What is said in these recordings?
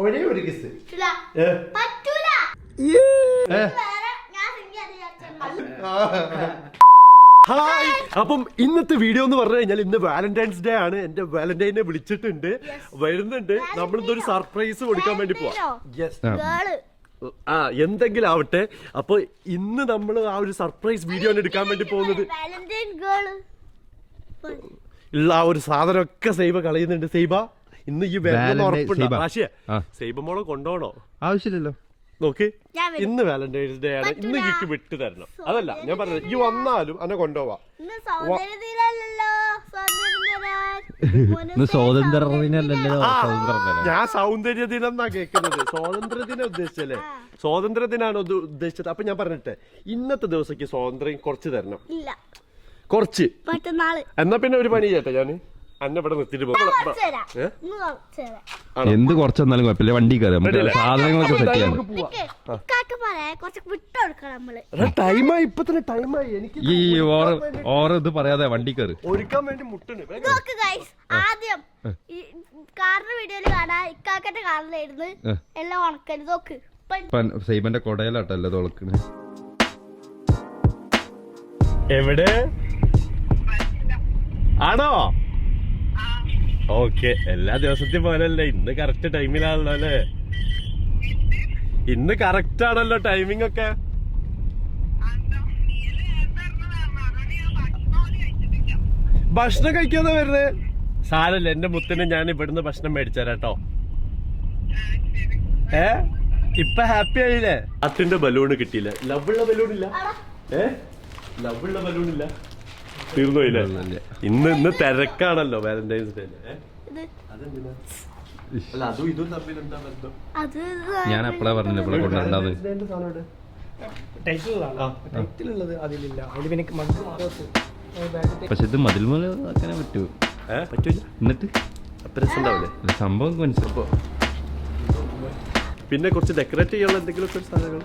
ഒരേ ഒരു kiss. Hi, അപ്പം ഇന്നത്തെ വീഡിയോ എന്ന് പറഞ്ഞു കഴിഞ്ഞാൽ ഇന്ന് വാലന്റൈൻസ് ഡേ ആണ്. എന്റെ വാലന്റൈനെ വിളിച്ചിട്ടുണ്ട്, വരുന്നുണ്ട്. നമ്മളിന്നൊരു സർപ്രൈസ് കൊടുക്കാൻ വേണ്ടി പോവാം. എന്തെങ്കിലും ആവട്ടെ. അപ്പൊ ഇന്ന് നമ്മൾ ആ ഒരു സർപ്രൈസ് വീഡിയോ ആണ് എടുക്കാൻ വേണ്ടി പോകുന്നത്. ഉള്ള ആ ഒരു സാധനമൊക്കെ സൈബ കളയുന്നുണ്ട്. സൈബ ഇന്ന് ഈ വരുന്ന ഉറപ്പുണ്ടോ? പക്ഷേ സൈബ മോളെ കൊണ്ടുപോകണോ? ആവശ്യമില്ലല്ലോ. നോക്ക്, ഇന്ന് വാലന്റൈൻസ് ഡേ ആണ്. ഇന്ന് എനിക്ക് വിട്ടു തരണം. അതല്ല ഞാൻ പറഞ്ഞത്, ഈ വന്നാലും എന്നെ കൊണ്ടുപോവാ. ഞാൻ സൗന്ദര്യ ദിനം എന്നാ കേൾക്കുന്നത്. സ്വാതന്ത്ര്യ ദിനം ഉദ്ദേശിച്ചല്ലേ? സ്വാതന്ത്ര്യ ദിനാണ് ഉദ്ദേശിച്ചത്. അപ്പൊ ഞാൻ പറഞ്ഞിട്ടെ, ഇന്നത്തെ ദിവസക്ക് സ്വാതന്ത്ര്യം കുറച്ച് തരണം. കുറച്ച്. എന്നാ പിന്നെ ഒരു പണി ചെയ്യട്ടെ, ഞാൻ അന്നെ ഇവിടെ നിർത്തിട്ട് പോകും. എന്ത് കുറച്ചെന്നാലും കുഴപ്പമില്ല, വണ്ടി കയറാം. സാധനങ്ങളൊക്കെ സെറ്റ് ചെയ്യാം. ടൈമായി, ഇപ്പൊ തന്നെ ടൈമായി. എനിക്ക് ഈ ഓരോ ഇത് പറയാതെ വണ്ടി കയറി ഒരുക്കാൻ വേണ്ടി മുട്ടണ്. ആദ്യം കാറിന്റെ വീഡിയോയില് കാണാൻ ഇക്കാക്കന്റെ കാറിലായിരുന്നു എല്ലാം ഉണക്കല്. നോക്ക്, സൈബന്റെ കൊടയിലാട്ടല്ലോ തുളക്കണേ. എവിടെ ആണോ? ഓക്കെ, എല്ലാ ദിവസത്തെയും പോലല്ലേ ഇന്ന് കറക്റ്റ് ടൈമിലാണല്ലോ അല്ലേ? ഇന്ന് കറക്റ്റ് ആണല്ലോ ടൈമിംഗ് ഒക്കെ. ഭക്ഷണം കഴിക്കാതെ വരുന്നത് സാരല്ല. എന്റെ മുത്തിന് ഞാൻ ഇവിടുന്ന് ഭക്ഷണം മേടിച്ചേരാട്ടോ. ഇപ്പൊ ഹാപ്പി ആയില്ലേ? അത്തിന്റെ ബലൂണ് കിട്ടിയില്ല. ലവുള്ള ബലൂൺ ഇല്ല. ലവുള്ള ബലൂൺ ഇല്ല. തീർന്നില്ല. ഇന്ന് തിരക്കാണല്ലോ വാലന്റൈൻസ് ഡേ. ഞാൻ എപ്പോഴാ പറഞ്ഞില്ല ഇവിടെ കൊണ്ടുവരണ്ടാന്ന്. പക്ഷെ ഇത് മതിൽ മൂല ആക്കാനേ പറ്റൂ. പറ്റൂല. എന്നിട്ട് സംഭവം മനസ്സിലാപ്പോ. പിന്നെ കുറച്ച് ഡെക്കറേറ്റ് ചെയ്യാനുള്ള എന്തെങ്കിലും സാധനങ്ങൾ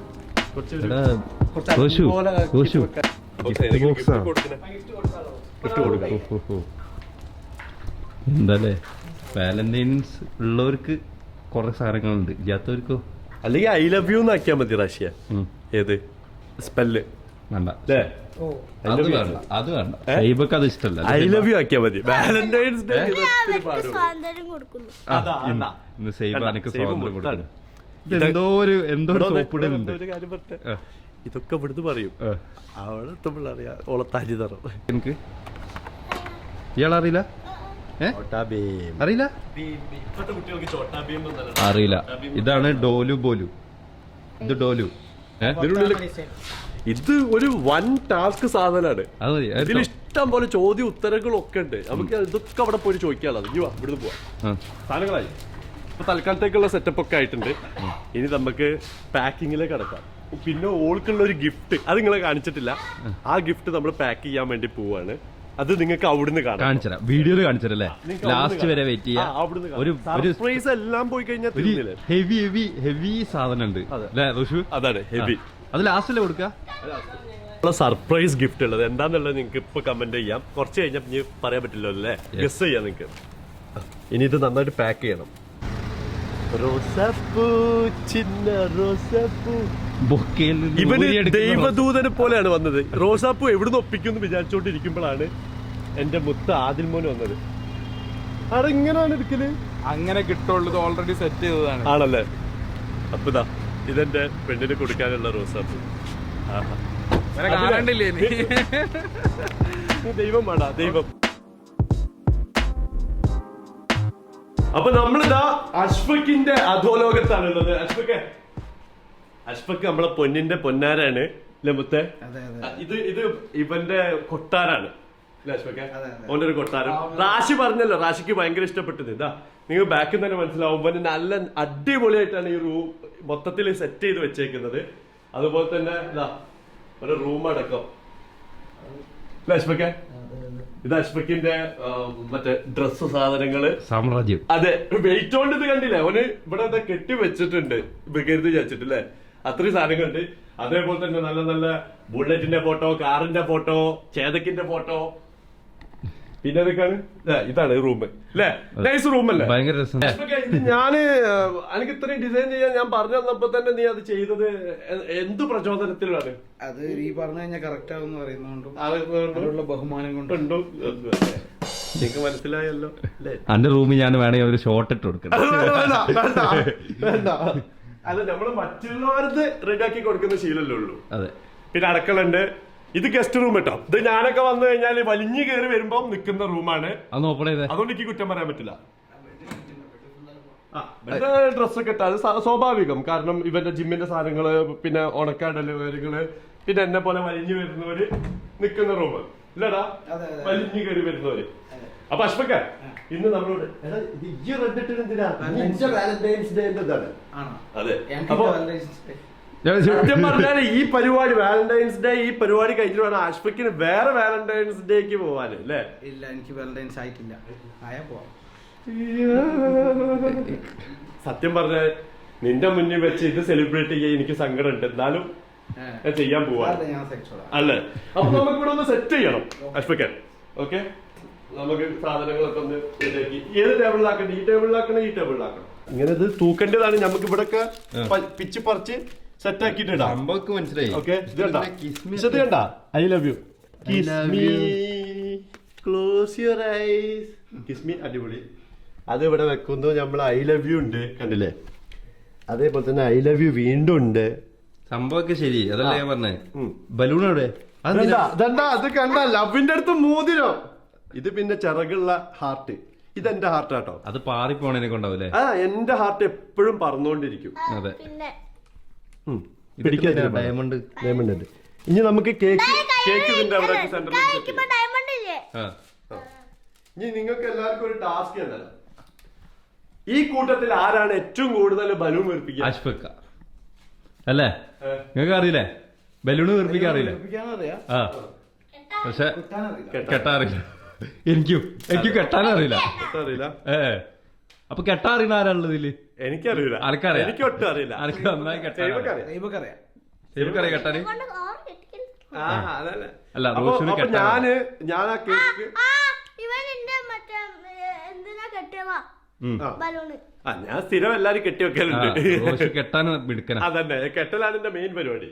എന്താല്ലേ? വാലന്റൈൻസ് ഉള്ളവർക്ക് കുറെ സാധനങ്ങളുണ്ട്, ഇല്ലാത്തവർക്കോ? അല്ലെങ്കിൽ ഐ ലവ് യു എന്നാക്കിയാ മതി. റഷ്യ ഏത് സ്പെല്ല് വേണ്ട, അത് വേണ്ട. സൈബക്ക് അത് ഇഷ്ടമല്ല. ഐ ലവ് യു ആക്കിയാ മതി. വാലന്റൈൻസ് ഡേ ഇന്ന് സൈബ എനിക്ക് സ്വാതന്ത്ര്യം കൊടുക്കണം. എന്തോ ചോപ്പിടുന്നുണ്ട്. ഇതൊക്കെ ഇവിടുന്ന് പറയും, അവിടെ എത്തുമ്പോഴറിയാ ഓളെ തരി തറ. എനിക്ക് ഇയാളറിയില്ല? അറിയില്ല, അറിയില്ല. ഇതാണ് ഡോലു ബോലു. ഇത് ഡോലു. ഇത് ഒരു വൻ ടാസ്ക് സാധനമാണ്. ഇതിൽ ഇഷ്ടം പോലെ ചോദ്യം ഉത്തരങ്ങളൊക്കെ ഉണ്ട്. നമുക്ക് ഇതൊക്കെ അവിടെ പോയി ചോദിക്കാനുള്ളത്. ഇനി വാ, ഇവിടുന്ന് പോവാം. സാധനങ്ങളായി. ഇപ്പൊ തൽക്കാലത്തേക്കുള്ള സെറ്റപ്പ് ഒക്കെ ആയിട്ടുണ്ട്. ഇനി നമുക്ക് പാക്കിങ്ങിലേക്ക് കടക്കാം. പിന്നെ ഓൾക്കുള്ള ഒരു ഗിഫ്റ്റ്, അത് നിങ്ങളെ കാണിച്ചിട്ടില്ല. ആ ഗിഫ്റ്റ് നമ്മൾ പാക്ക് ചെയ്യാൻ വേണ്ടി പോവാണ്. അത് നിങ്ങൾക്ക് അവിടുന്ന് കാണിച്ചുതരാം, വീഡിയോയിൽ കാണിച്ചുതരല്ലേ? ലാസ്റ്റ് വരെ വെയിറ്റ് ചെയ്യാം. സർപ്രൈസ് എല്ലാം പോയി കഴിഞ്ഞാൽ ഹെവി ഹെവി ഹെവി സാധനം ഉണ്ട്. അതാണ് ഹെവി. അത് ലാസ്റ്റിലെ കൊടുക്കുക. സർപ്രൈസ് ഗിഫ്റ്റ് ഉള്ളത് എന്താന്നുള്ളത് നിങ്ങൾക്ക് ഇപ്പൊ കമന്റ് ചെയ്യാം. കുറച്ച് കഴിഞ്ഞാൽ ഇനി പറയാൻ പറ്റില്ലോ അല്ലേ? ഗസ് ചെയ്യാം നിങ്ങൾക്ക്. ഇനി ഇത് നന്നായിട്ട് പാക്ക് ചെയ്യണം. റോസാപ്പൂ, ചിന്ന റോസാപ്പൂ. ഇവന് ദൈവദൂതനെ പോലെയാണ് വന്നത്. റോസാപ്പൂ എവിടുന്ന് ഒപ്പിക്കുമെന്ന് വിചാരിച്ചോണ്ടിരിക്കുമ്പോഴാണ് എന്റെ മുത്ത് ആദിൽ മോന് വന്നത്. അവിടെ ഇങ്ങനെയാണ് എടുക്കല്. അങ്ങനെ കിട്ടുള്ളത് ഓൾറെഡി സെറ്റ് ചെയ്തതാണ്. ആണല്ലേ? അപ്പൊ ഇതാ ഇതെന്റെ പെണ്ണിന് കൊടുക്കാനുള്ള റോസാപ്പൂ. ദൈവം വേണ്ട, ദൈവം. അപ്പൊ നമ്മളിതാ അഷ്ഫക്കിന്റെ അധോലോകത്താണുള്ളത്. അഷ്ഫക്ക് നമ്മളെ പൊന്നിന്റെ പൊന്നാരാണ് അല്ലെ മുത്തേ? ഇത് ഇവന്റെ കൊട്ടാരാണ് ഓന്റെ ഒരു കൊട്ടാരം. റാഷി പറഞ്ഞല്ലോ, റാഷിക്ക് ഭയങ്കര ഇഷ്ടപ്പെട്ടത്. ഇതാ നിങ്ങൾ ബാക്കിൽ തന്നെ മനസ്സിലാവും. ഇവന് നല്ല അടിപൊളിയായിട്ടാണ് ഈ റൂം മൊത്തത്തിൽ സെറ്റ് ചെയ്ത് വെച്ചേക്കുന്നത്. അതുപോലെ തന്നെ ഇതാ ഒരു റൂം അടക്കം. അഷ്ഫക്ക, ഇത് അഷ്ഫക്കിന്റെ മറ്റേ ഡ്രസ് സാധനങ്ങള് സാമ്രാജ്യം. അതെ, വെയിറ്റ് കൊണ്ട് ഇത് കണ്ടില്ലേ? അവന് ഇവിടെ കെട്ടി വെച്ചിട്ടുണ്ട്, കരുതി വെച്ചിട്ടില്ലേ? അത്രയും സാധനങ്ങളുണ്ട്. അതേപോലെ തന്നെ നല്ല നല്ല ബുള്ളറ്റിന്റെ ഫോട്ടോ, കാറിന്റെ ഫോട്ടോ, ചേതക്കിന്റെ ഫോട്ടോ, പിന്നെ അതൊക്കെയാണ് ഇതാണ് റൂം അല്ലേ? നൈസ് റൂം അല്ലേ? ഭയങ്കര രസം. ഇത് ഞാന് എനിക്ക് ഇത്രയും ഡിസൈൻ ചെയ്യാൻ ഞാൻ പറഞ്ഞു തന്നപ്പോ തന്നെ നീ അത് ചെയ്തത് എന്ത് പ്രചോദനത്തിലാണ്? അത് ഈ പറഞ്ഞു കഴിഞ്ഞാൽ കറക്റ്റ് ആകുമെന്ന് പറയുന്നതുകൊണ്ടും ബഹുമാനം കൊണ്ടുണ്ടോ നിങ്ങക്ക് മനസ്സിലായല്ലോ അല്ലേ? എന്റെ റൂമിൽ ഞാൻ വേണമെങ്കിൽ ഒരു ഷോട്ട് ഇട്ട് കൊടുക്കണം. അല്ല, നമ്മള് മറ്റുള്ളവർക്ക് റെഡിയാക്കി കൊടുക്കുന്ന ശീലല്ലേ ഉള്ളൂ. അതെ. പിന്നെ അടുക്കളുണ്ട്. ഇത് ഗസ്റ്റ് റൂം കേട്ടോ. ഇത് ഞാനൊക്കെ വന്നു കഴിഞ്ഞാൽ വലിഞ്ഞു കയറി വരുമ്പോ നിൽക്കുന്ന റൂമാണ്. അതുകൊണ്ട് എനിക്ക് കുറ്റം പറയാൻ പറ്റില്ല. ഡ്രസ്സൊക്കെ ഇട്ടാ അത് സ്വാഭാവികം. കാരണം ഇവന്റെ ജിമ്മിന്റെ സാധനങ്ങള്, പിന്നെ ഉണക്കാടല് കാര്യങ്ങള്, പിന്നെ എന്നെ പോലെ വലിഞ്ഞു വരുന്നവര് നിൽക്കുന്ന റൂം ഇല്ലടാ, വലിഞ്ഞു കയറി വരുന്നവര്. അപ്പൊ അഷ്ഫക്ക, ഇന്ന് നമ്മളോട് വാലന്റൈൻസ് ഡേ ഇതാണ്. അതെ. അപ്പൊ സത്യം പറഞ്ഞാല് ഈ പരിപാടി വാലന്റൈൻസ് ഡേ ഈ പരിപാടി കഴിഞ്ഞിട്ട് വേണം അഷ്ഫക്കിന് വേറെ വാലന്റൈൻസ് ഡേക്ക് പോവാന് അല്ലേ? ഇല്ല, എനിക്ക് വാലന്റൈൻസ് ആയിട്ടില്ല. ആയാ പോവാം. സത്യം പറഞ്ഞ നിന്റെ മുന്നിൽ വെച്ച് ഇത് സെലിബ്രേറ്റ് ചെയ്യാൻ എനിക്ക് സങ്കടം ഉണ്ട്. എന്നാലും ഞാൻ ചെയ്യാൻ പോവാ അല്ലേ? അപ്പൊ നമുക്ക് ഇവിടെ ഒന്ന് സെറ്റ് ചെയ്യണം അഷ്ഫക്കൻ. ഓക്കെ, നമുക്ക് സാധനങ്ങളൊക്കെ ഒന്ന് ശരിയാക്കി ഏത് ടേബിളിലാക്കണം? ഈ ടേബിളിലാക്കണം, ഈ ടേബിളിലാക്കണം. ഇങ്ങനെ ഇത് തൂക്കേണ്ടതാണ്. നമുക്ക് ഇവിടെ ഒക്കെ പിച്ച് പറിച്ച് സെറ്റ് ആക്കിട്ട് മനസ്സിലായി. ഓക്കെ, ഇത് കണ്ട I love U, kiss me, close your eyes, kiss me. അടിപൊളി. അത് ഇവിടെ വെക്കുന്നു. നമ്മൾ ഐ ലവ് യു ഉണ്ട്, കണ്ടില്ലേ? അതേപോലെ തന്നെ ഐ ലവ് യു വീണ്ടും ഉണ്ട്. സംഭവമൊക്കെ ശരി, അതല്ലേ ഞാൻ പറഞ്ഞേ. ബലൂൺ എവിടെ? അത് കണ്ട ലവിന്റെ അടുത്ത് മോതിരം. ഇത് പിന്നെ ചിറകുള്ള ഹാർട്ട്. ഇതെന്റെ ഹാർട്ട് കേട്ടോ. അത് പാറിപ്പോണേനെ കൊണ്ടാവൂലേ? എന്റെ ഹാർട്ട് എപ്പോഴും പറന്നുകൊണ്ടിരിക്കും. അതെ. ഡയമണ്ട് ഉണ്ട്. ഇനി നമുക്ക് കേക്ക് ഇതിന്റെ അവിടെ സെന്ററിൽ. ഇനി നിങ്ങൾക്ക് എല്ലാവർക്കും ഒരു ടാസ്ക് തരാം. ഈ കൂട്ടത്തിൽ ആരാണ് ഏറ്റവും കൂടുതൽ ബലൂൺ വീർപ്പിക്കുക? അഷ്ഫക്ക അല്ലേ? നിങ്ങൾക്ക് അറിയില്ലേ ബലൂണ് വീർപ്പിക്കാൻ അറിയില്ല? പക്ഷെ കെട്ടാറില്ല. എനിക്കും കെട്ടാനറിയില്ല. അപ്പൊ കെട്ടാറിയുന്ന ആരാണുള്ളത് ഇതില്? എനിക്കറിയില്ല. ആർക്കറിയാം? എനിക്ക് ഒട്ടും അറിയില്ല. ആർക്ക് നന്നായി കെട്ടാറിയാം കെട്ടാന്. അല്ല, റോഷന് കെട്ടാൻ. ഞാൻ ആ കേക്ക് ഞാൻ സ്ഥിരം എല്ലാരും കെട്ടി വെക്കലുണ്ട്. കെട്ടാൻ എടുക്കണം. അതന്നെ, കെട്ടലാണ് എന്റെ മെയിൻ പരിപാടി.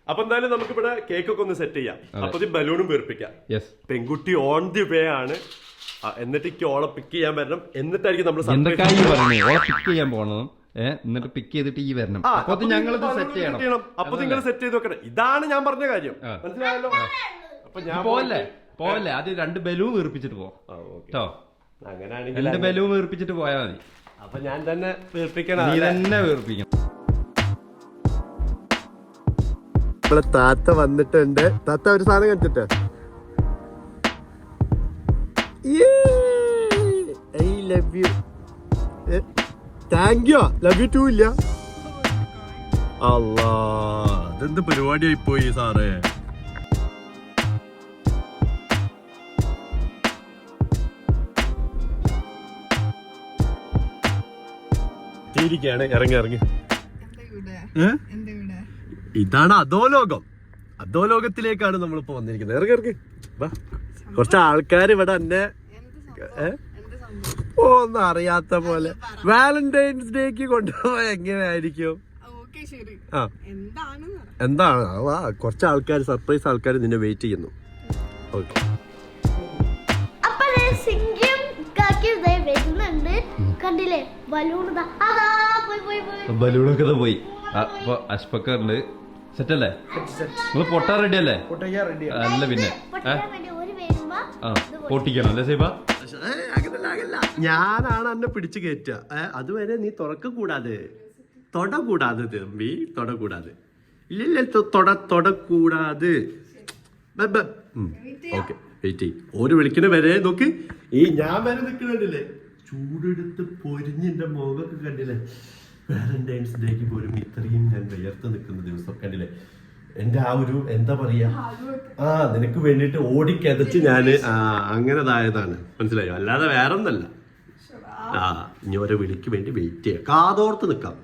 അപ്പൊ എന്തായാലും നമുക്ക് ഇവിടെ കേക്ക് ഒക്കെ ഒന്ന് സെറ്റ് ചെയ്യാം. അപ്പൊ ബലൂണും വീർപ്പിക്കാം. പെൺകുട്ടി ഓൺ ദി വേ ആണ്. എന്നിട്ട് ഓളെ പിക്ക് ചെയ്യാൻ വരണം. എന്നിട്ടായിരിക്കും നമ്മൾ പിക്ക് ചെയ്യാൻ പോകണം. എന്നിട്ട് പിക്ക് ചെയ്തിട്ട് ഈ വരണം. അപ്പൊ ഞങ്ങളിത് സെറ്റ് ചെയ്യണം. അപ്പൊ നിങ്ങൾ സെറ്റ് ചെയ്ത് വെക്കണം. ഇതാണ് ഞാൻ പറഞ്ഞ കാര്യം. മനസ്സിലായല്ലോ? അപ്പൊ ഞാൻ പോവല്ലേ ആദ്യം 2 ബലൂൺ വീർപ്പിച്ചിട്ട് പോവാം. അങ്ങനെയാണെങ്കിൽ 2 ബലൂൺ വീർപ്പിച്ചിട്ട് പോയാൽ മതി. അപ്പൊ ഞാൻ തന്നെ വീർപ്പിക്കണം. നീ തന്നെ വീർപ്പിക്കണം. നമ്മളെ താത്ത വന്നിട്ടുണ്ട്. താത്ത ഒരു സാധനം കണ്ടിട്ട് I love you. Thank you. Love you too ഇല്ല. അല്ലാ, അതെന്ത് പരിപാടിയായി പോയി സാറേ. ഇറങ്ങി ഇതാണ് അധോലോകം. അധോലോകത്തിലേക്കാണ് നമ്മളിപ്പോ വന്നിരിക്കുന്നത്. ഇറങ്ങി കുറച്ച് ആൾക്കാർ ഇവിടെ എന്നെ ഒന്നും അറിയാത്ത പോലെ വാലന്റൈൻസ് ഡേക്ക് കൊണ്ടുപോയ എങ്ങനെയായിരിക്കും? എന്താണ് കുറച്ച് ആൾക്കാർ, സർപ്രൈസ് ആൾക്കാർ നിന്നെ വെയിറ്റ് ചെയ്യുന്നു. ഓക്കെ, ബലൂണൊക്കെ പോയി. അപ്പൊ അഷ്ഫക്കറില് സെറ്റല്ലേ? നിങ്ങൾ പൊട്ടാൻ റെഡി അല്ലേ? അല്ല പിന്നെ പൊട്ടിക്കണം അല്ലേ സൈബ? ഞാനാണ് എന്നെ പിടിച്ചു കയറ്റുക. അതുവരെ നീ തുടക്കൂടാതെ തമ്പി, തൊടകൂടാതെ. ഇല്ല തൊടകൂടാതെ. ഓക്കെ, വെയിറ്റ് ചെയ്യും. ഓര് വിളിക്കുന്ന വരെ നോക്ക്. ഈ ഞാൻ വരെ നിൽക്കുന്നുണ്ടല്ലേ, ചൂടെടുത്ത് പൊരിഞ്ഞിന്റെ മുഖമൊക്കെ കണ്ടില്ലേ? വാലന്റൈൻസ് ഡേക്ക് പോലും ഇത്രയും ഞാൻ വിയർത്ത് നിൽക്കുന്ന ദിവസം കണ്ടില്ലേ? എന്റെ ആ ഒരു എന്താ പറയാ, നിനക്ക് വേണ്ടിട്ട് ഓടിക്കതച്ച് ഞാന് അങ്ങനെതായതാണ്. മനസ്സിലായോ? അല്ലാതെ വേറെ ഒന്നല്ല. ഇനി ഓരോ വിളിക്ക് വേണ്ടി വെയിറ്റ് ചെയ്യാം. കാതോർത്ത് നിക്കാം.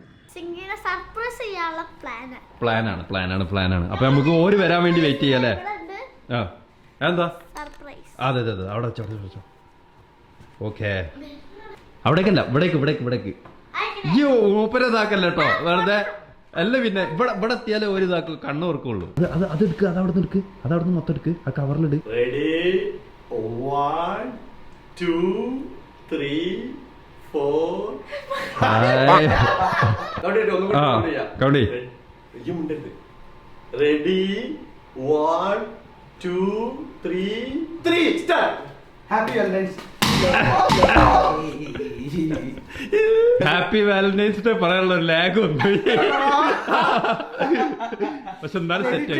പ്ലാനാണ്. അപ്പൊ നമുക്ക് ഓര് വരാൻ വേണ്ടി വെയിറ്റ് ചെയ്യാല്ലേ? എന്താ? അതെ അവിടെ വെച്ചോ. ഓക്കെ അവിടേക്കല്ല ഇവിടേക്ക് അയ്യോ മൂപ്പര ഇതാക്കല്ല കേട്ടോ വെറുതെ അല്ല പിന്നെ ഇവിടെ എത്തിയാലേ ഒരു ഇതാക്കും കണ്ണു ഓർക്കുള്ളൂ അത് എടുക്കുക അത് അവിടെ നിന്ന് എടുക്ക് അത് അവിടെ നിന്ന് മൊത്തം എടുക്ക് ആ കവറിലിട് ready 1 2 3 4 ready 1 2 3 start. Happy Valentine's happy Valentine's Day പറയാനുള്ള ഒരു ലാഗ് ഒന്നും പക്ഷെ എന്നാലും സെറ്റ്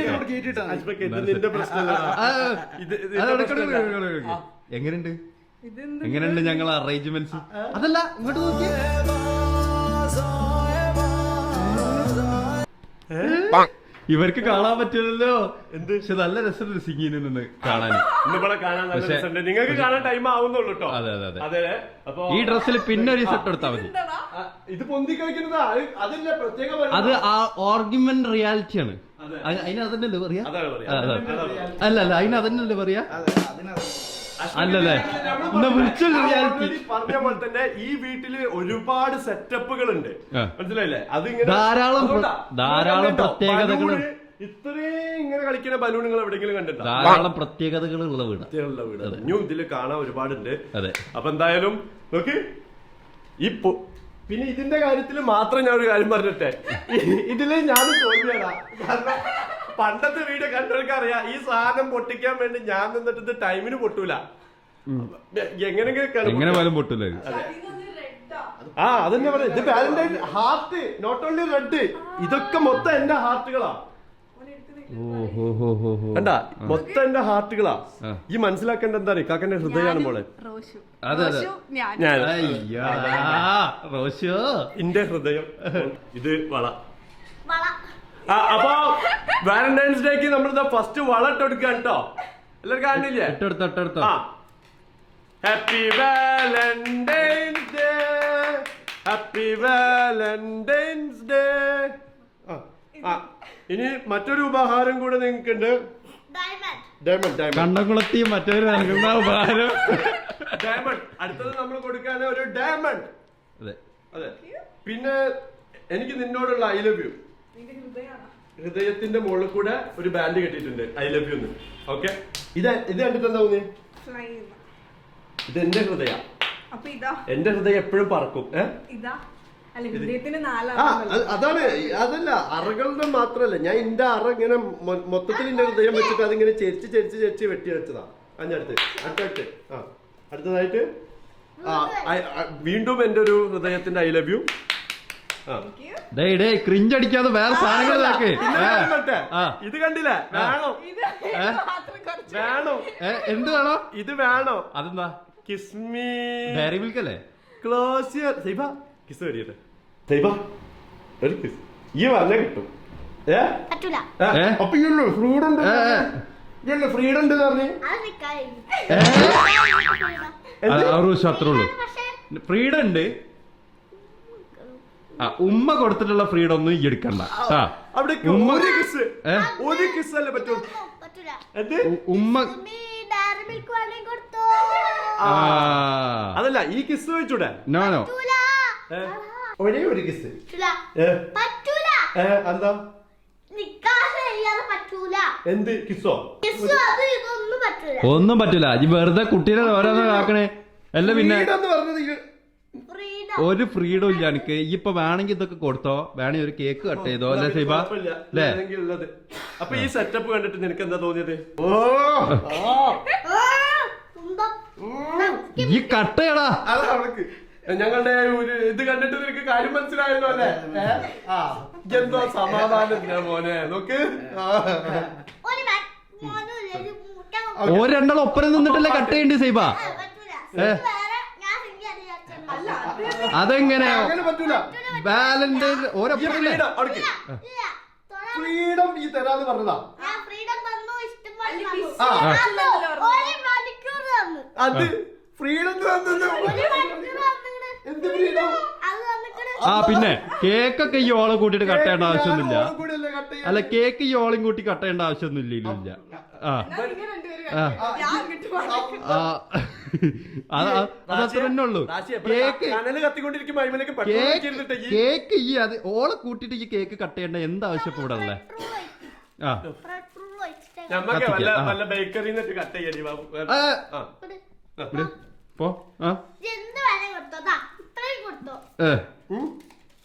എങ്ങനെയുണ്ട് ഞങ്ങൾ അറേഞ്ച്മെന്റ്സ് അതല്ല ഇങ്ങോട്ട് നോക്കി ഇവർക്ക് കാണാൻ പറ്റില്ലല്ലോ എന്ത് പക്ഷെ നല്ല രസമുണ്ട് സിംഗിന് നിന്ന് കാണാൻ നിങ്ങൾക്ക് കാണാൻ ടൈം ആവുന്നുള്ളൂ കേട്ടോ. അതെ അപ്പൊ ഈ ഡ്രസ്സിൽ പിന്നെ ഒരു സെറ്റ് എടുത്താൽ മതി. ഇത് പൊന്തി കളിക്കുന്നതാ അതില്ല പ്രത്യേക അത് ഓർഗ്യുമെന്റ് റിയാലിറ്റി ആണ്. അതിന് അതന്നെയല്ലേ പറയാ അല്ല അതിന് അതന്നെയല്ലേ പറയാ അല്ലല്ലേ വിർച്വൽ റിയാലിറ്റി പറഞ്ഞ പോലെ തന്നെ ഈ വീട്ടില് ഒരുപാട് സെറ്റപ്പുകൾ ഉണ്ട് മനസ്സിലായില്ലേ അതിങ്ങനെ ധാരാളം പ്രത്യേകതകൾ ഇത്രയും ഇങ്ങനെ കളിക്കുന്ന ബലൂണുകൾ എവിടെയെങ്കിലും കണ്ടിട്ടുണ്ടോ? ധാരാളം പ്രത്യേകതകളുള്ള വീട് ഇനിയും ഇതില് കാണാൻ ഒരുപാടുണ്ട്. അതെ അപ്പൊ എന്തായാലും നോക്ക് പിന്നെ ഇതിന്റെ കാര്യത്തിൽ മാത്രം ഞാൻ ഒരു കാര്യം പറഞ്ഞിട്ടെ ഇതില് ഞാനും തോൽവിയാടാ. കാരണം പണ്ടത്തെ വീഡിയോ കണ്ടവർക്ക് അറിയാം ഈ സാധനം പൊട്ടിക്കാൻ വേണ്ടി ഞാൻ നിന്നിട്ട് ഇത് ടൈമിന് പൊട്ടൂല എങ്ങനെ പോലും പൊട്ടൂല. അതെന്നെ പറയാം ഇത് valentine heart not only red ഇതൊക്കെ മൊത്തം എന്റെ ഹാർട്ടുകളാ കണ്ട മൊത്തം എന്റെ ഹാർട്ടുകളാ. ഈ മനസ്സിലാക്കേണ്ട എന്താ അറിയാം കാക്കന്റെ ഹൃദയമാണ് മോളെ. എന്റെ ഹൃദയം ഇത് വള. അപ്പൊ വാലന്റൈൻസ് ഡേക്ക് നമ്മളിതാ ഫസ്റ്റ് വള ഇട്ടെടുക്കാൻ കേട്ടോ. എല്ലാവരും കാണില്ലേ? Happy Valentine's Day happy Valentine's day. ഇനി മറ്റൊരു ഉപഹാരം കൂടെ നിങ്ങൾക്കുണ്ട്. ഡയമണ്ട് കണ്ണംകുളത്തി മറ്റൊരു നൽകുന്ന ഉപഹാരം ഡയമണ്ട്. അടുത്തത് നമ്മൾ കൊടുക്കാൻ ഒരു ഡയമണ്ട്. അതെ പിന്നെ എനിക്ക് നിന്നോടുള്ള ഐ ലവ് യു ഹൃദയത്തിന്റെ മുകളിൽ കൂടെ ഒരു ബാൻഡ് കെട്ടിയിട്ടുണ്ട് ഐ ലവ് യു എന്ന്. ഓക്കെ ഇത് കണ്ടിട്ട് എന്താ തോന്നി? ഇത് എന്റെ ഹൃദയ. എന്റെ ഹൃദയം എപ്പോഴും പറക്കും. അതാണ് അതല്ല അറകളുടെ മാത്രല്ല ഞാൻ എന്റെ അറ ഇങ്ങനെ മൊത്തത്തിൽ എന്റെ ഹൃദയം വെച്ചിട്ട് അതിങ്ങനെ ചെരിച്ച് വെട്ടി വെച്ചതാ. അടുത്തതായിട്ട് വീണ്ടും എന്റെ ഒരു ഹൃദയത്തിന്റെ ഐ ലവ് യു. ക്രിഞ്ചടിക്കാതെ വേറെ സാധനങ്ങൾ ഇത് കണ്ടില്ലേ? വേണോ എന്ത് വേണോ? ഇത് വേണോ? അതെന്താ? കിസ് മീ ഡയറി മിൽക്ക് അല്ലേ? ക്ലോസ് യുവർ സൈബ കിസ് വരികട്ടെ. സൈബ ഒരു കിസ് ഈ പറഞ്ഞ കിട്ടും. അപ്പൊ ഫ്രീഡം ഫ്രീഡം ഉണ്ട് പറഞ്ഞു അത്രേ ഉള്ളൂ. ഫ്രീഡം ഉണ്ട്. ഉമ്മ കൊടുത്തിട്ടുള്ള ഫ്രീഡം ഒന്നും ഈ എടുക്കണ്ട. ഒരു കിസ് അല്ലേ പറ്റൂ. ഉമ്മ അതല്ല ഈ കിസ് വെച്ചൂടെ? നോ ഒരേ ഒരു കിസ് എന്താ? എന്ത് കിസ്സോ? ഒന്നും പറ്റൂല. ഈ വെറുതെ കുട്ടീനെ ഓരോന്ന് ആക്കണേ അല്ല. പിന്നെ ഒരു ഫ്രീഡം ഇല്ല എനിക്ക്. ഇപ്പൊ വേണമെങ്കിൽ ഇതൊക്കെ കൊടുത്തോ, വേണമെങ്കിൽ ഒരു കേക്ക് കട്ട് ചെയ്തോ അല്ലെ സൈബ? അപ്പൊ ഈ സെറ്റപ്പ് കണ്ടിട്ട് നിനക്ക് എന്താ തോന്നിയത്? ഈ കട്ടയടാ ഞങ്ങളുടെ ഇത് കണ്ടിട്ട് നിനക്ക് കാര്യം മനസ്സിലായല്ലോ അല്ലേ? എന്തോ സമാധാനം മോനെ. നോക്ക് രണ്ടാളും ഒപ്പരം നിന്നിട്ടല്ലേ കട്ട് ചെയ്യണ്ടേ സൈബ? അതെങ്ങനെ പറ്റൂല. വാലന്റൈൻ ഓരോപ്പരല്ലേ? ഫ്രീഡം ഈ തരാന്ന് പറഞ്ഞതാ. അത് ഫ്രീഡം എന്ത് ഫ്രീഡം? പിന്നെ കേക്കൊക്കെ ഈ ഓളം കൂട്ടിട്ട് കട്ട് ചെയ്യേണ്ട ആവശ്യമൊന്നുമില്ല. അല്ല കേക്ക് ഈ ഓളം കൂട്ടി കട്ട് ചെയ്യേണ്ട ആവശ്യമൊന്നുമില്ല. അതത്ര തന്നെ ഉള്ളൂ. കേക്ക് കത്തിക്കൊണ്ടിരിക്കുമ്പോ അതിലേക്ക് പെട്രോൾ ഒഴിച്ചിരുന്നിട്ട് ഈ കേക്ക് ഈ അത് ഓളെ കൂട്ടിട്ട് ഈ കേക്ക് കട്ട് ചെയ്യേണ്ട എന്താവശ്യം ഇവിടെ ഉള്ളേ? ആ ഞമ്മക്ക് വല്ല ബേക്കറിന്ന് കട്ട് ചെയ്യടി ബാബു. പോ. ആ എന്ത് വില കൊടുത്തോ? ഇത്രയും കൊടുത്തോ?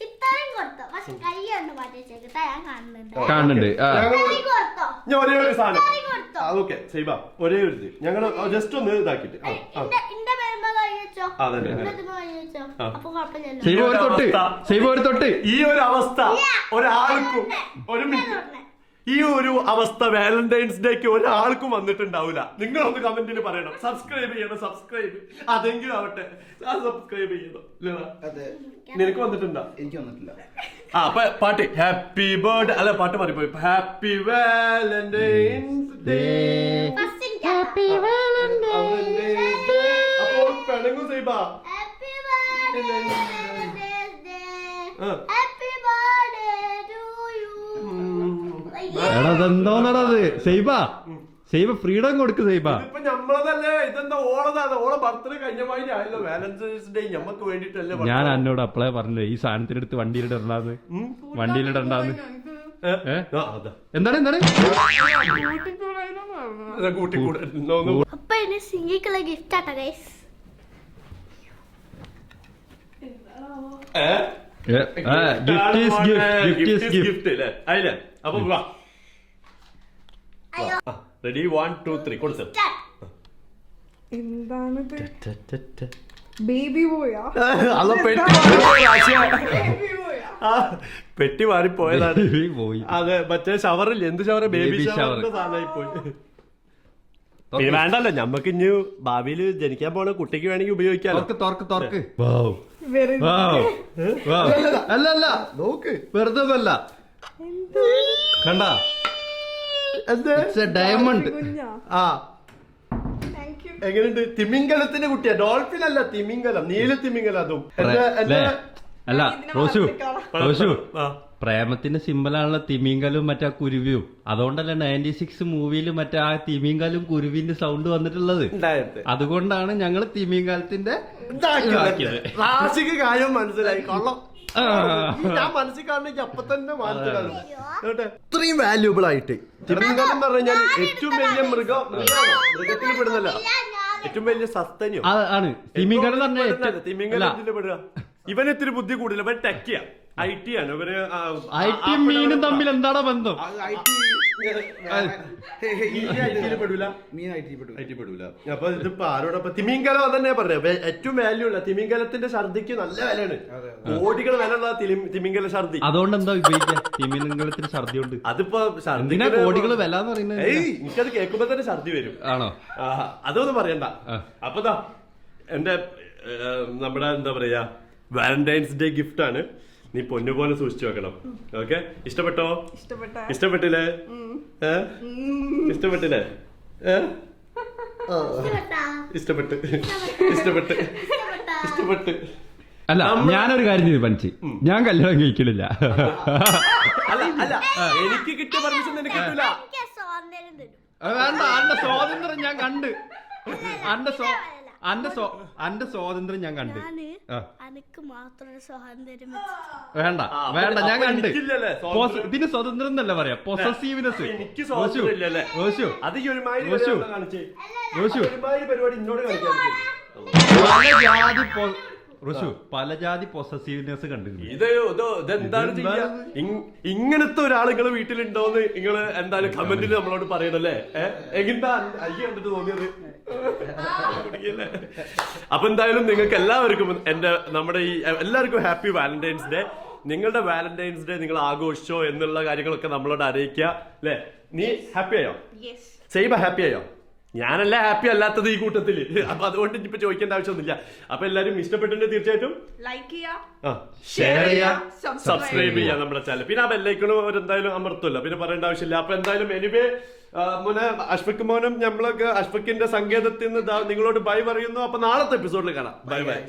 ഇത്രയും കൊടുത്തോ? പക്ഷെ കൈ ഒന്ന് മാറ്റി വെച്ചേക്കട്ടെ, ഞാൻ കാണുന്നുണ്ട്. ഇത്രയും കൊടുത്തോ? ഞാൻ ഒരേ ഒരു സാധനം ഇത്രയും കൊടുത്തോ? അതൊക്കെ സൈബ ഒരേ ഒരു ഇത് ഞങ്ങള് ജസ്റ്റ് ഒന്ന് ഇതാക്കിട്ട് ഇന്റെ പേരുമ്പോ കൈ വെച്ചോ, അതന്നെ. ഇന്റെ ഇതിമ്മ കൈ വെച്ചോ, അപ്പൊ കുഴപ്പമില്ലല്ലോ. സൈബ ഒരു തൊട്ട് ഈ ഒരു അവസ്ഥ ഒരാൾക്കും ഒരു മിനിറ്റ് ഈ ഒരു അവസ്ഥ വാലന്റൈൻസ് ഡേക്ക് ഒരാൾക്കും വന്നിട്ടുണ്ടാവില്ല. നിങ്ങളൊന്ന് കമന്റിൽ പറയണം. സബ്സ്ക്രൈബ് ചെയ്യണം, സബ്സ്ക്രൈബ് അതെങ്കിലും ആവട്ടെ. സബ്സ്ക്രൈബ് ചെയ്യണം. നിനക്ക് വന്നിട്ടുണ്ടോ? എനിക്ക് വന്നിട്ടില്ല. ആ പാട്ട് ഹാപ്പി ബർത്ത്ഡേ അല്ല പാട്ട് മാറിപ്പോയി. Happy Valentine's Day. Happy Valentine's Day. അപ്പോൾ പെണങ്ങു Saiba. Happy Valentine's Day. Happy birthday to you. എടാ അതെന്തോന്നടത് സൈബ? സൈബ ഫ്രീഡം കൊടുക്ക് സൈബ. ഇപ്പൊ നമ്മളതല്ലേ, ഇതെന്താ ഓളതാണ്. ഓളെ ബർത്ത്ഡേ കഴിഞ്ഞ മാതിരി ആയല്ലോ. വാലന്റൈൻസ് ഡേ ഞമ്മക്ക് വേണ്ടിട്ടല്ലേ. ഞാൻ എന്നോട് അപ്ലൈ പറഞ്ഞു ഈ സാധനത്തിനെടുത്ത് വണ്ടിയിലിടണ്ടാന്ന്. വണ്ടിയിലിടണ്ടാന്ന്. എന്താണ് എന്താണ് അപ്പൊ ഇനി സിംഗിക്കുള്ള ഗിഫ്റ്റ് ആട്ടോ ഗൈസ്. അപ്പൊ റെഡി 1 2 3 കൊടുത്തു. എന്താണിത്? ബേബി ബോയാ? പെട്ടി മാറിപ്പോയതാണ്. പോയി. അതെ മറ്റേ ഷവറില്ല, എന്ത് ഷവർ? ബേബി ഷവറിന്റെ സാധനമായി പോയി. പിന്നെ വേണ്ടല്ലോ, ഞമ്മക്ക് ഇനി ഭാവിയിൽ ജനിക്കാൻ പോണ കുട്ടിക്ക് വേണമെങ്കിൽ ഉപയോഗിക്കാലോ. തോർക്ക് അല്ല നോക്ക്, വെറുതെ അല്ല കണ്ട ഡയമണ്ട്. ആ എങ്ങനെയുണ്ട്? തിമിംഗലത്തിന്റെ കുട്ടിയാ, ഡോൾഫിൻ അല്ല തിമിംഗലം, നീല തിമിംഗലം. അതും അല്ല റോഷു പ്രേമത്തിന്റെ സിമ്പലാണല്ലോ തിമിംഗലും മറ്റേ കുരുവിയും. അതുകൊണ്ടല്ലേ 96 മൂവിയിൽ മറ്റേ ആ തിമിംഗലും കുരുവിന്റെ സൗണ്ട് വന്നിട്ടുള്ളത്. അതുകൊണ്ടാണ് ഞങ്ങള് തിമിംഗലത്തിന്റെ റാഷിക്ക് കാര്യം മനസ്സിലായി. കൊള്ളം, ഞാൻ മനസ്സിൽ കാണുന്നെങ്കിൽ അപ്പൊ തന്നെ മനസ്സിലാകും. ഇത്രയും വാല്യൂബിൾ ആയിട്ട് തിമിംഗലം എന്ന് പറഞ്ഞു കഴിഞ്ഞാൽ ഏറ്റവും വലിയ മൃഗത്തിൽ പെടുന്നല്ല, ഏറ്റവും വലിയ സസ്തന്യം ആണ് തിമിംഗലം. തിമിംഗലത്തിൽ പെടുക. ഇവനെത്തിരി ബുദ്ധി കൂടുതൽ, ഇവൻ ടെക്കിയ IT ആണ്. ഇവര് IT മീനും തമ്മിൽ എന്താണ് ബന്ധം? അപ്പൊ ഇതിപ്പോ ആരോടൊപ്പം തിമിംഗലം അതന്നെ പറഞ്ഞത് ഏറ്റവും വാല്യൂ ഉള്ള തിമിംഗലത്തിന്റെ ഛർദിക്ക് നല്ല വിലയാണ്. കോടികൾ വില ഉള്ള തിമിംഗല ഛർദി. അതുകൊണ്ട് എന്താ ഉപയോഗിക്കുക തിമിംഗലത്തിന് ഛർദി ഉണ്ട്? അതിപ്പോ കോടികൾ വില എന്ന് പറയുന്നത് എനിക്കത് കേൾക്കുമ്പോ തന്നെ ഛർദി വരും. ആണോ? അതൊന്നും പറയണ്ട. അപ്പതാ എന്റെ നമ്മുടെ എന്താ പറയാ വാലന്റൈൻസ് ഡേ ഗിഫ്റ്റ് ആണ്. നീ പൊന്നുപോലെ സൂക്ഷിച്ചു വെക്കണം. ഓക്കെ? ഇഷ്ടപ്പെട്ടോ? ഇഷ്ടപ്പെട്ടില്ലേ? ഇഷ്ടപ്പെട്ടില്ലേ? ഇഷ്ടപ്പെട്ട്. അല്ല ഞാനൊരു കാര്യം തീരുമാനിച്ചു, ഞാൻ കല്യാണം കഴിക്കണില്ല. അല്ല എനിക്ക് കിട്ടിയ പെർമിഷൻ നിനക്ക് കിട്ടൂല. വേണ്ട, അന്റെ സ്വാതന്ത്ര്യം ഞാൻ കണ്ട്. അന്റെ സ്വാതന്ത്ര്യം ഞാൻ കണ്ട്. വേണ്ട ഞാൻ കണ്ട്. ഇതിന് സ്വാതന്ത്ര്യം എന്നല്ല പറയാ, പൊസസീവ്നെസ്. പല ജാതി പൊസസീവ്നെസ് കണ്ടിട്ടുണ്ട്. ഇതെന്താണ് ചെയ്യാ? ഇങ്ങനത്തെ ഒരാളുകൾ വീട്ടിലുണ്ടോന്ന് നിങ്ങള് എന്തായാലും കമന്റിൽ നമ്മളോട് പറയണല്ലേ. എങ്ങനെന്താ അയ്യ കണ്ടിട്ട് തോന്നിയത്? അപ്പൊ എന്തായാലും നിങ്ങൾക്ക് എല്ലാവർക്കും നമ്മുടെ ഈ എല്ലാവർക്കും ഹാപ്പി വാലന്റൈൻസ് ഡേ. നിങ്ങളുടെ വാലന്റൈൻസ് ഡേ നിങ്ങൾ ആഘോഷിച്ചോ എന്നുള്ള കാര്യങ്ങളൊക്കെ നമ്മളോട് അറിയിക്കുക അല്ലെ? നീ ഹാപ്പി ആയോ? സൈബ ഹാപ്പി ആയോ? ഞാനല്ല ഹാപ്പി അല്ലാത്തത് ഈ കൂട്ടത്തില്. അപ്പൊ അതുകൊണ്ട് ഇപ്പൊ ചോദിക്കേണ്ട ആവശ്യമൊന്നുമില്ല. അപ്പൊ എല്ലാരും ഇഷ്ടപ്പെട്ടിട്ടുണ്ട് തീർച്ചയായിട്ടും ലൈക്ക് ചെയ്യാ, ഷെയർ ചെയ്യാ, സബ്സ്ക്രൈബ് ചെയ്യാം നമ്മുടെ ചാനൽ. പിന്നെ ആ ബെല്ലൈക്കണും അവരെന്തായാലും അമർത്തുമല്ലോ, പിന്നെ പറയേണ്ട ആവശ്യമില്ല. അപ്പൊ എന്തായാലും എനിവേ മോനെ അഷ്ഫക്ക് മോനും നമ്മളൊക്കെ അഷ്ഫക്കിന്റെ സങ്കേതത്തിൽ നിന്ന് നിങ്ങളോട് ബൈ പറയുന്നു. അപ്പൊ നാളത്തെ എപ്പിസോഡിൽ കാണാം. Bye bye.